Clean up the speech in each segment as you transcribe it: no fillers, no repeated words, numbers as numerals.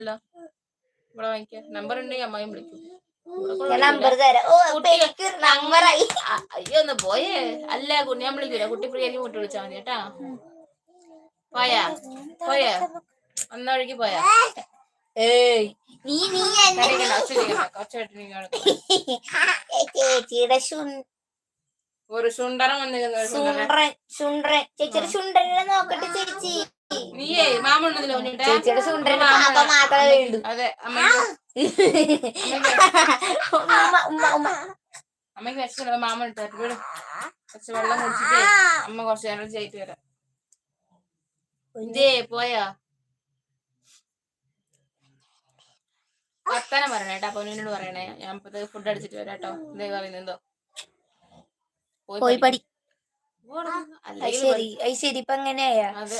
ഇവിടെ വാങ്ങിക്കാം. നമ്പർ ഉണ്ടെങ്കിൽ അമ്മായും വിളിക്കും. നമ്പർ തരാം. അയ്യോ ഒന്ന് പോയേ. അല്ല കുട്ടി ഞാൻ വിളിക്കൂല. കുട്ടി ഫ്രീ ആയിരിക്കും കുട്ടി വിളിച്ചാൽ മതി കേട്ടാ. പോയാ ഒന്ന വഴിക്ക് പോയാ. ഏയ് നീ ചേച്ചിയുടെ ഒരു ശുണ്ടറം വന്നിരുന്നു. ചേച്ചിയുടെ ശുണ്ടരനെ നോക്കട്ടെ ചേച്ചി. നീയേ മാമുണ്ടല്ലോ ചേച്ചിയുടെ ശുണ്ടരന് പാപ്പ മാത്രമേ വേണ്ടു. അതെ അമ്മയ്ക്ക് വിശക്കുള്ള മാമ ഇട്ട് വീട് കുറച്ച് വെള്ളം കുടിച്ചിട്ടേ അമ്മ കുറച്ച് എനർജി ആയിട്ട് വരാം. ഇതേ പോയാ വർത്താനം പറയണേ കേട്ടാ. പൊന്നിനോട് പറയണേ ഞാൻ ഫുഡ് അടിച്ചിട്ട് വരാം കേട്ടോ. ഇതേ പറയുന്നെന്തോ പോയി പടി. ശരി ഇപ്പൊ എങ്ങനെയാ? അതെ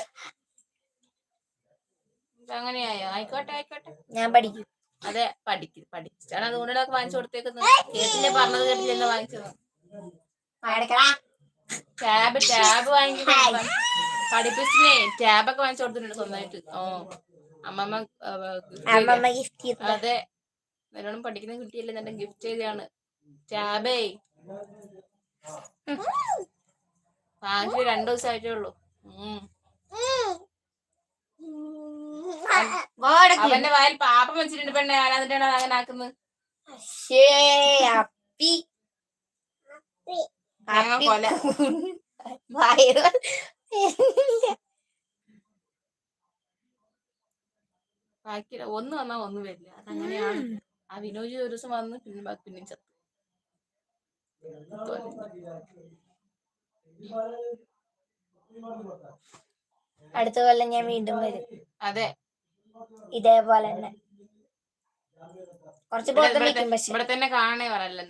അങ്ങനെയായോ? ആയിക്കോട്ടെ ആയിക്കോട്ടെ ഞാൻ പഠിക്കും. അതെ പഠിച്ചിട്ടാണ് അതുകൊണ്ടൊക്കെ വാങ്ങിച്ചു കൊടുത്തേക്കുന്നത്. കേട്ടില്ലേ? പറഞ്ഞത് കേട്ടില്ല വാങ്ങിച്ചത്. ടാബ് വാങ്ങി പഠിപ്പിച്ചിട്ടേ ടാബൊക്കെ വാങ്ങിച്ചു കൊടുത്തിട്ടുണ്ട് സ്വന്തമായിട്ട്. അമ്മമ്മ ഗിഫ്റ്റ്. അതെ നല്ലോണം പഠിക്കുന്ന കുട്ടിയല്ലേ എന്നെ ഗിഫ്റ്റ് ചെയ്താണ് ടാബേ. വാങ്ങിച്ചിട്ട് 2 ദിവസമായിട്ടേ ഉള്ളൂ. അവന്റെ വായിൽ പാപ്പം വെച്ചിട്ടുണ്ട് പെണ്ണെ. ആരാന്നിട്ടാണ് അങ്ങനെ ആക്കുന്നത്? ബാക്കിയില്ല. ഒന്ന് വന്നാ ഒന്നും വരില്ല. അതങ്ങനെയാണ്. ആ വിനോജി ഒരു ദിവസം വന്ന് പിന്നെയും ചത്തു. അടുത്ത കൊല്ലം ഞാൻ വീണ്ടും വരും. അതെ ഇതേപോലെ തന്നെ കുറച്ച് ബോധം വെക്കും. പക്ഷെ ഇവിടെ തന്നെ കാണണേ പറയല്ലേ.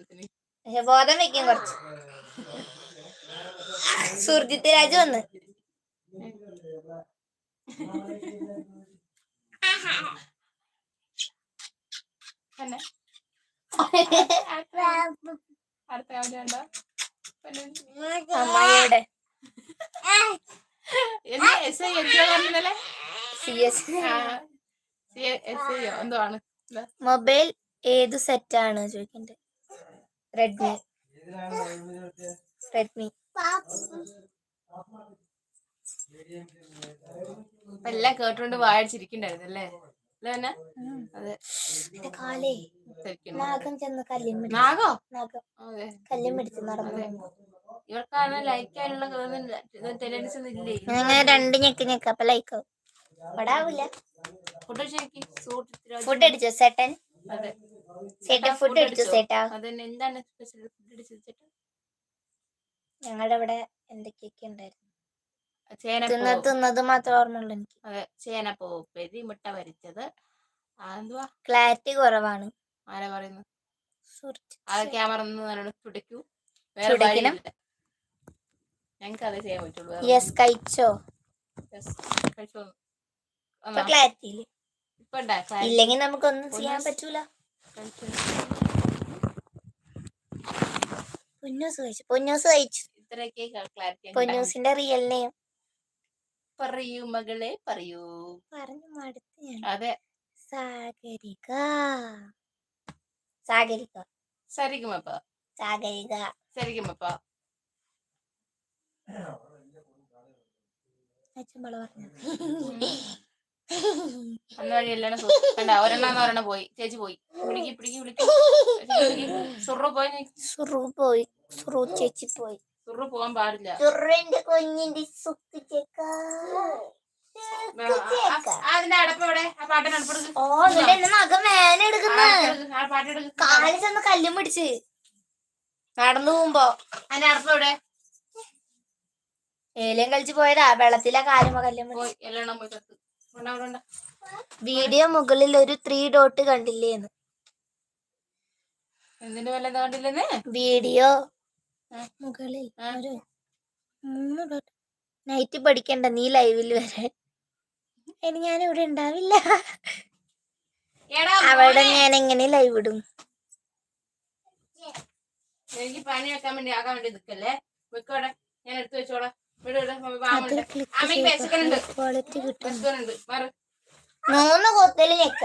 പക്ഷെ ബോധം വെക്കും കുറച്ച്. സുർജിത്ത് രാജു വന്ന് അമ്മയുടെ എന്താണ് മൊബൈൽ ഏതു സെറ്റാണ് ചോദിക്കണ്ടേ? റെഡ്മി. എല്ലാം കേട്ടോണ്ട് വായിച്ചിരിക്കണ്ടായിരുന്നു അല്ലേ? അതെ നാഗം ചെന്ന് കല്ലും പിടിച്ച് നടന്നു. ഇവർക്കാണ് ലൈക്കാനുള്ള ടെൻഡൻസി ഒന്നും ഇല്ലേ? അങ്ങനെ 2 ഞെക്ക് അപ്പൊ ലൈക്കാവും. ഇവിടെ ആവില്ല. ഫുഡ് അടിച്ചോ ചേട്ടൻ? ഫുഡ് അടിച്ചോ ചേട്ടാ? എന്താണ് സ്പെഷ്യൽ ഫുഡ് അടിച്ചത് ചേട്ടാ? ഞങ്ങളുടെ ഇവിടെ എന്തൊക്കെയൊക്കെ ഉണ്ടായിരുന്നു. തിന്നത് മാത്രം ഓർമ്മയുള്ളൂ എനിക്ക്. അതെ ചേനപ്പൂപ്പേരി, മുട്ട പൊരിച്ചത്. എന്തുവാ ക്ലാരിറ്റി കുറവാണ്. ആരാ പറയുന്നു? ആ ക്യാമറ ഒന്ന് നല്ലോണം പിടിക്കൂ. ഞങ്ങൾക്ക് അതേ ചെയ്യാൻ പറ്റുള്ളൂ. കഴിച്ചോ? ക്ലാരിറ്റി ഇല്ലെങ്കിൽ നമുക്കൊന്നും ചെയ്യാൻ പറ്റൂല. പൊന്നൂസ് കഴിച്ചു. പൊന്നൂസിന്റെ റിയൽ നെയിം പറയൂ മകളെ പറയൂ. പറഞ്ഞു മടുത്ത് ഞാൻ. അതെ സാഗരിക സരിഗമപ്പ ഒരെണ്ണം പോയി. ചേച്ചി പോയി. ചേച്ചി പോയി. പോകാൻ പാടില്ല. കുഞ്ഞിന്റെ അതിന്റെ അടപ്പോടെ ആ പാട്ടിന് കാലിൽ ചെന്ന് കല്ലും പിടിച്ച് നടന്നു പോകുമ്പോ അതിന്റെ അടപ്പോടെ ഏലം കളിച്ച് പോയതാ. വെള്ളത്തിലെ കാലുമ കല്ലും പോയി. എല്ലാം പോയി ചത്തു. വീഡിയോ മുകളിൽ ഒരു 3 ഡോട്ട് കണ്ടില്ലേന്ന്? എന്തിന്റെ വല്ല കണ്ടില്ലെന്ന്? വീഡിയോ മുകളിൽ ഒരു 3 ഡോട്ട്. നൈറ്റ് പഠിക്കണ്ട നീ ലൈവിൽ വരാൻ. ഞാൻ ഇവിടെ ഉണ്ടാവില്ല. അവിടെ ഞാൻ എങ്ങനെ ലൈവ് ഇടും? എനിക്ക് പനി വെക്കാൻ വേണ്ടി ആക്കാൻ വേണ്ടി നിൽക്കല്ലേ. വെക്കോടെ ഞാൻ എടുത്തു വെച്ചോളാം. ക്വാളിറ്റി കിട്ടും. മൂന്ന് കൊത്തല് ഞെക്ക.